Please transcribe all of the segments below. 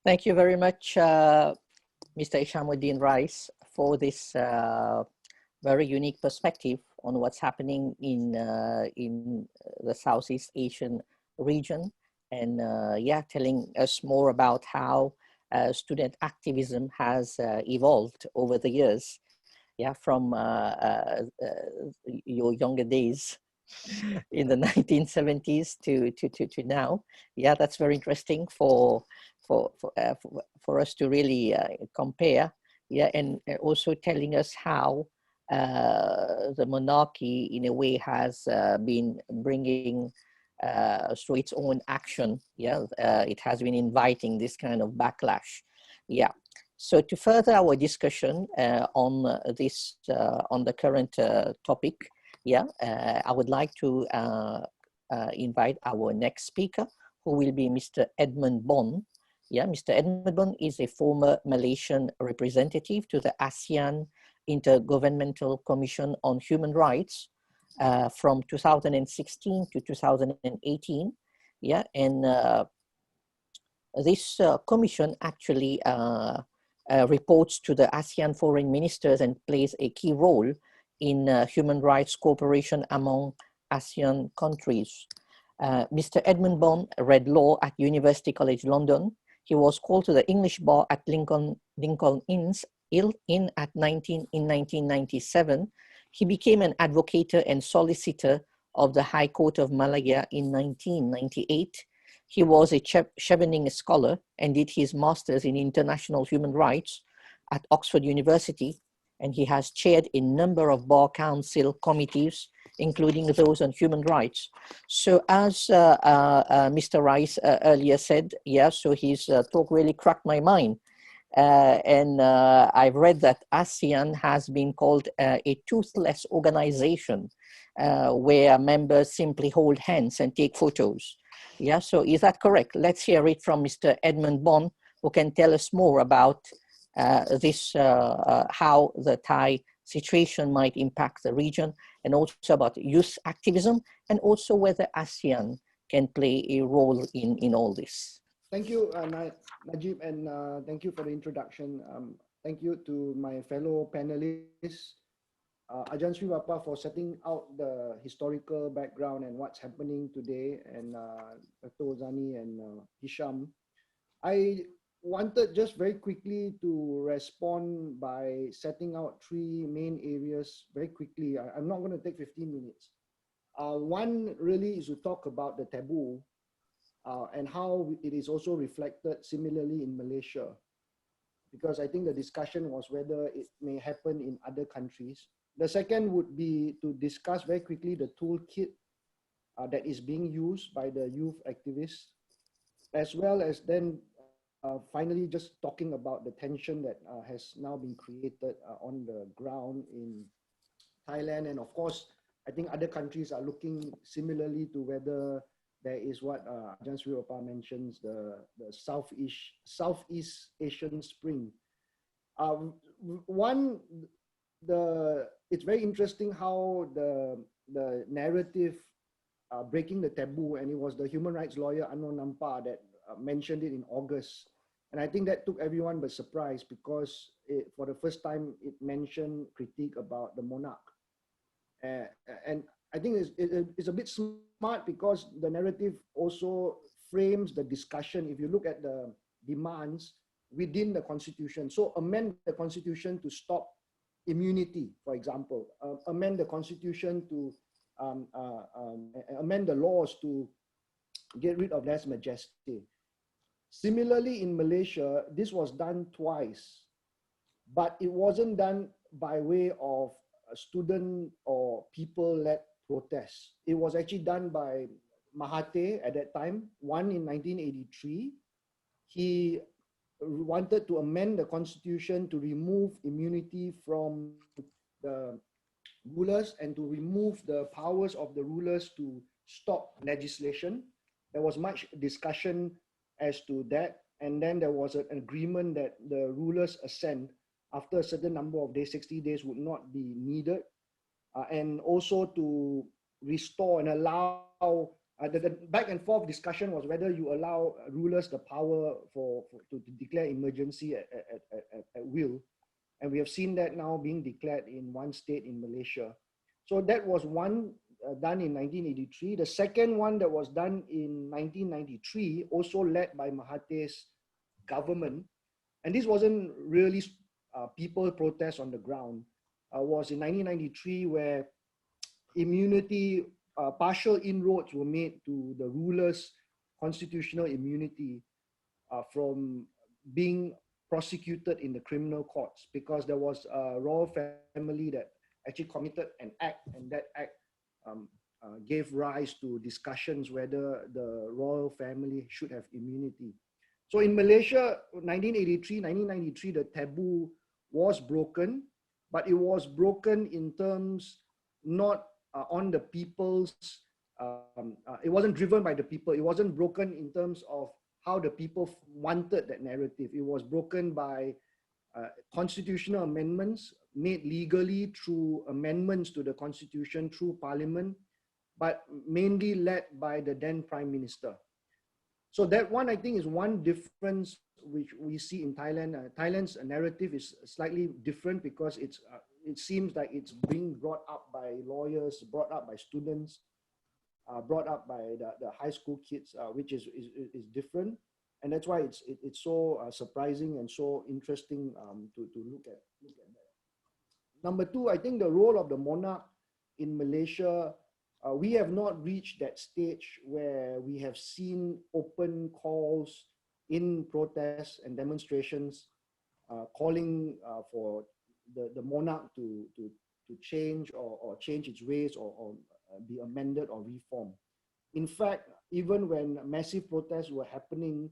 Thank you very much, Mr. Ishamuddin Rice, for this very unique perspective on what's happening in the Southeast Asian region, and yeah, telling us more about how student activism has evolved over the years. Yeah, from your younger days in the 1970s to now. Yeah, that's very interesting for us to really compare. Yeah, and also telling us how the monarchy in a way has been bringing through its own action. Yeah, it has been inviting this kind of backlash. Yeah. So to further our discussion on this, on the current topic, yeah, I would like to invite our next speaker, who will be Mr. Edmund Bon. Yeah, Mr. Edmund Bon is a former Malaysian representative to the ASEAN Intergovernmental Commission on Human Rights from 2016 to 2018. Yeah, and this commission actually reports to the ASEAN foreign ministers and plays a key role in human rights cooperation among ASEAN countries. Mr. Edmund Bon read law at University College London. He was called to the English bar at Lincoln Inn's Inn at 1997. He became an advocate and solicitor of the High Court of Malaya in 1998. He was a Chevening scholar and did his master's in international human rights at Oxford University, and he has chaired a number of Bar Council committees, including those on human rights. So as Mr. Rice earlier said, yeah, so his talk really cracked my mind. And I've read that ASEAN has been called a toothless organization where members simply hold hands and take photos. Yeah, so is that correct? Let's hear it from Mr. Edmund Bon, who can tell us more about this, how the Thai situation might impact the region, and also about youth activism, and also whether ASEAN can play a role in all this. Thank you, Najib, and thank you for the introduction. Thank you to my fellow panelists, Ajahn Sriprapha, for setting out the historical background and what's happening today, and Dr. Zani and Hisham. I wanted just very quickly to respond by setting out three main areas very quickly. I'm not going to take 15 minutes. One really is to talk about the taboo and how it is also reflected similarly in Malaysia, because I think the discussion was whether it may happen in other countries. The second would be to discuss very quickly the toolkit that is being used by the youth activists, as well as then finally just talking about the tension that has now been created on the ground in Thailand. And of course, I think other countries are looking similarly to whether there is what Ajahn Sriprapha mentions, the Southeast Asian Spring. It's very interesting how the narrative breaking the taboo, and it was the human rights lawyer Anwar Nampa that mentioned it in August. And I think that took everyone by surprise, because for the first time it mentioned critique about the monarch. And I think it's a bit smart, because the narrative also frames the discussion. If you look at the demands within the constitution, so amend the constitution to stop immunity, for example, amend the constitution to amend the laws to get rid of lèse majesté. Similarly, in Malaysia, this was done twice, but it wasn't done by way of a student or people-led protests. It was actually done by Mahathir at that time, one in 1983. He wanted to amend the constitution to remove immunity from the rulers and to remove the powers of the rulers to stop legislation. There was much discussion as to that, and then there was an agreement that the rulers' assent after a certain number of days, 60 days, would not be needed, and also to restore and allow The back and forth discussion was whether you allow rulers the power to declare emergency at will. And we have seen that now being declared in one state in Malaysia. So that was one done in 1983. The second one that was done in 1993, also led by Mahathir's government. And this wasn't really people protest on the ground. Was in 1993 where immunity, partial inroads were made to the rulers' constitutional immunity from being prosecuted in the criminal courts, because there was a royal family that actually committed an act, and that act gave rise to discussions whether the royal family should have immunity. So in Malaysia, 1993, the taboo was broken, but it was broken in terms not on the people's, it wasn't driven by the people. It wasn't broken in terms of how the people wanted that narrative. It was broken by constitutional amendments made legally through amendments to the constitution through parliament, but mainly led by the then Prime Minister. So that one, I think, is one difference which we see in Thailand. Thailand's narrative is slightly different because it seems like it's being brought up by lawyers, brought up by students, brought up by the high school kids, which is different. And that's why it's so surprising and so interesting to look at that. Number two, I think the role of the monarch in Malaysia, we have not reached that stage where we have seen open calls in protests and demonstrations calling for the monarch to change or change its ways or be amended or reformed. In fact, even when massive protests were happening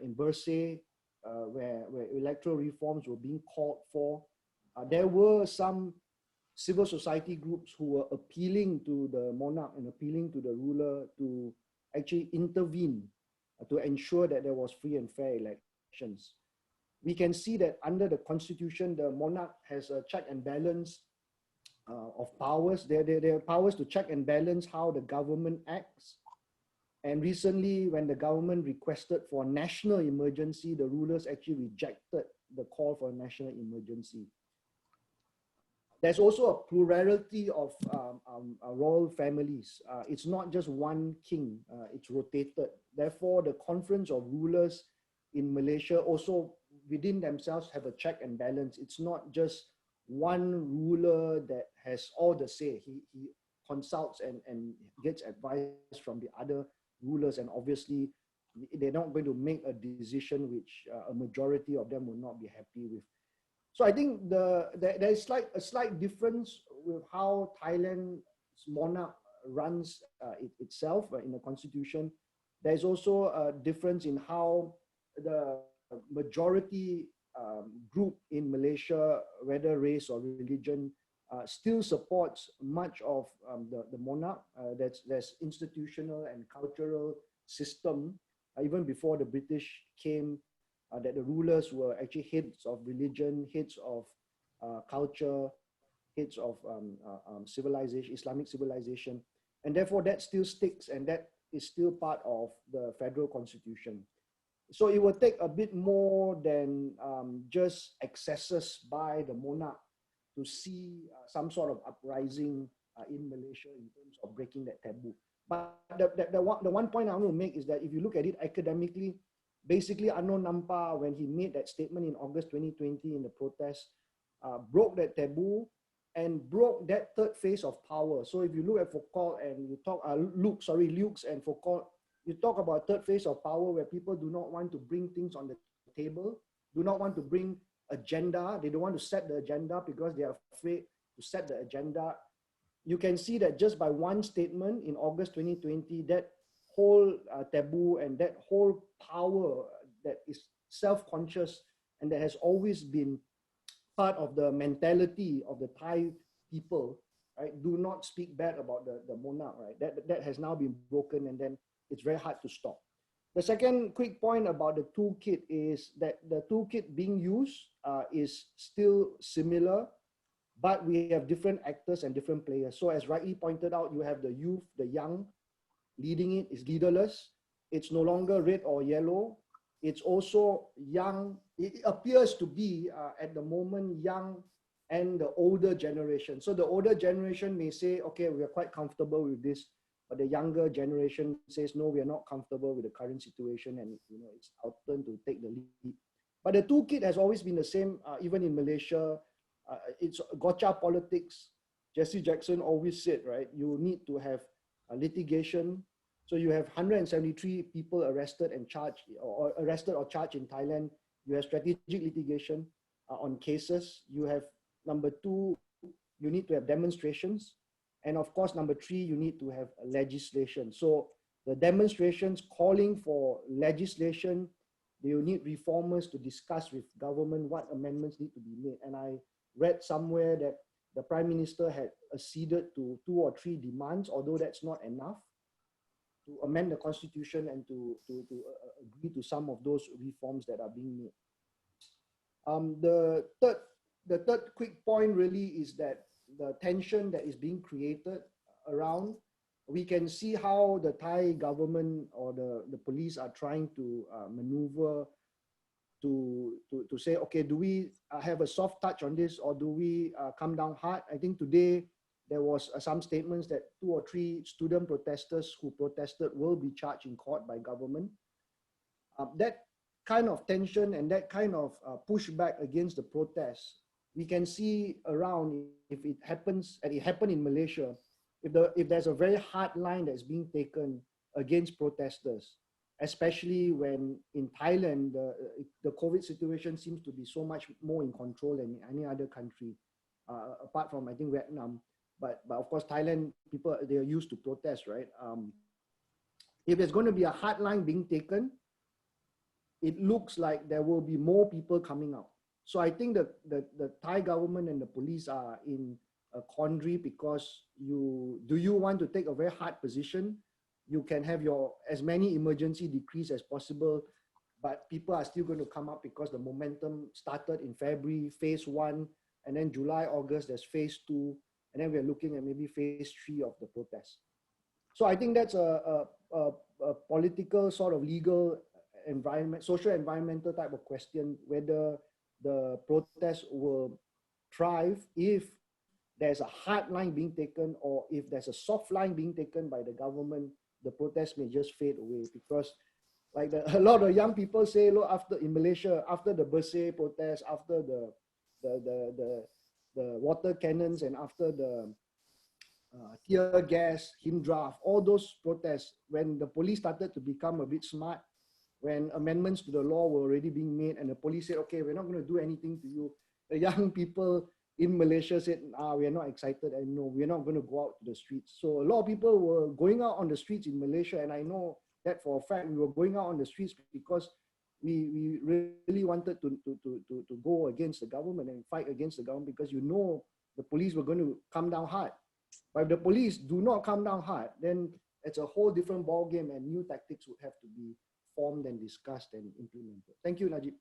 in FORSEA, where electoral reforms were being called for, there were some civil society groups who were appealing to the monarch and appealing to the ruler to actually intervene to ensure that there was free and fair elections. We can see that under the constitution, the monarch has a check and balance of powers. There are powers to check and balance how the government acts. And recently, when the government requested for a national emergency, the rulers actually rejected the call for a national emergency. There's also a plurality of royal families. It's not just one king, it's rotated. Therefore, the conference of rulers in Malaysia also within themselves have a check and balance. It's not just one ruler that has all the say. He consults and gets advice from the other rulers, and obviously they're not going to make a decision which a majority of them will not be happy with. So I think there's a slight difference with how Thailand's monarch runs itself in the constitution. There's also a difference in how the majority group in Malaysia, whether race or religion, still supports much of the monarch. There's institutional and cultural system, even before the British came, that the rulers were actually heads of religion, heads of culture, heads of civilization, Islamic civilization. And therefore that still sticks, and that is still part of the federal constitution. So it will take a bit more than just excesses by the monarch to see some sort of uprising in Malaysia in terms of breaking that taboo. But the one point I want to make is that if you look at it academically, basically Anno Nampa, when he made that statement in August 2020 in the protest, broke that taboo and broke that third phase of power. So if you look at Foucault and you talk, Lukes and Foucault, you talk about third phase of power where people do not want to bring things on the table, do not want to bring agenda. They don't want to set the agenda because they are afraid to set the agenda. You can see that just by one statement in August 2020, that whole taboo and that whole power that is self-conscious and that has always been part of the mentality of the Thai people, right? Do not speak bad about the monarch, right? That has now been broken, and then it's very hard to stop. The second quick point about the toolkit is that the toolkit being used is still similar, but we have different actors and different players. So as rightly pointed out, you have the youth, the young, leading it is leaderless. It's no longer red or yellow. It's also young. It appears to be at the moment young and the older generation. So the older generation may say, okay, we are quite comfortable with this, but the younger generation says, no, we are not comfortable with the current situation, and it's our turn to take the lead. But the toolkit has always been the same, even in Malaysia. It's gotcha politics. Jesse Jackson always said, right, you need to have litigation. So you have 173 people arrested and charged, or arrested or charged in Thailand. You have strategic litigation on cases. You have, number two, you need to have demonstrations. And of course, number three, you need to have legislation. So the demonstrations calling for legislation, you need reformers to discuss with government what amendments need to be made. And I read somewhere that the Prime Minister had acceded to 2 or 3 demands, although that's not enough, to amend the constitution and to agree to some of those reforms that are being made. The third quick point really is that the tension that is being created around, we can see how the Thai government or the police are trying to maneuver to say, okay, do we have a soft touch on this, or do we come down hard? I think today there was some statements that 2 or 3 student protesters who protested will be charged in court by government. That kind of tension and that kind of pushback against the protests, we can see around if it happens, and it happened in Malaysia, if there's a very hard line that's being taken against protesters, especially when in Thailand, the COVID situation seems to be so much more in control than in any other country, apart from, I think, Vietnam. But of course, Thailand, people, they are used to protest, right? If there's going to be a hard line being taken, it looks like there will be more people coming out. So I think that the Thai government and the police are in a quandary, because do you want to take a very hard position? You can have as many emergency decrees as possible, but people are still going to come up because the momentum started in February, phase 1, and then July, August, there's phase 2, and then we're looking at maybe phase 3 of the protest. So I think that's a political sort of legal environment, social environmental type of question, whether the protests will thrive if there's a hard line being taken, or if there's a soft line being taken by the government, the protests may just fade away. Because like a lot of young people say, look, in Malaysia, after the Bersih protest, after the water cannons, and after the tear gas, Hindraf, all those protests, when the police started to become a bit smart, when amendments to the law were already being made, and the police said, okay, we're not going to do anything to you, the young people in Malaysia said, we are not excited, and no, we're not going to go out to the streets. So a lot of people were going out on the streets in Malaysia, and I know that for a fact. We were going out on the streets because we really wanted to go against the government and fight against the government, because the police were going to come down hard. But if the police do not come down hard, then it's a whole different ballgame, and new tactics would have to be formed and discussed and implemented. Thank you, Najib.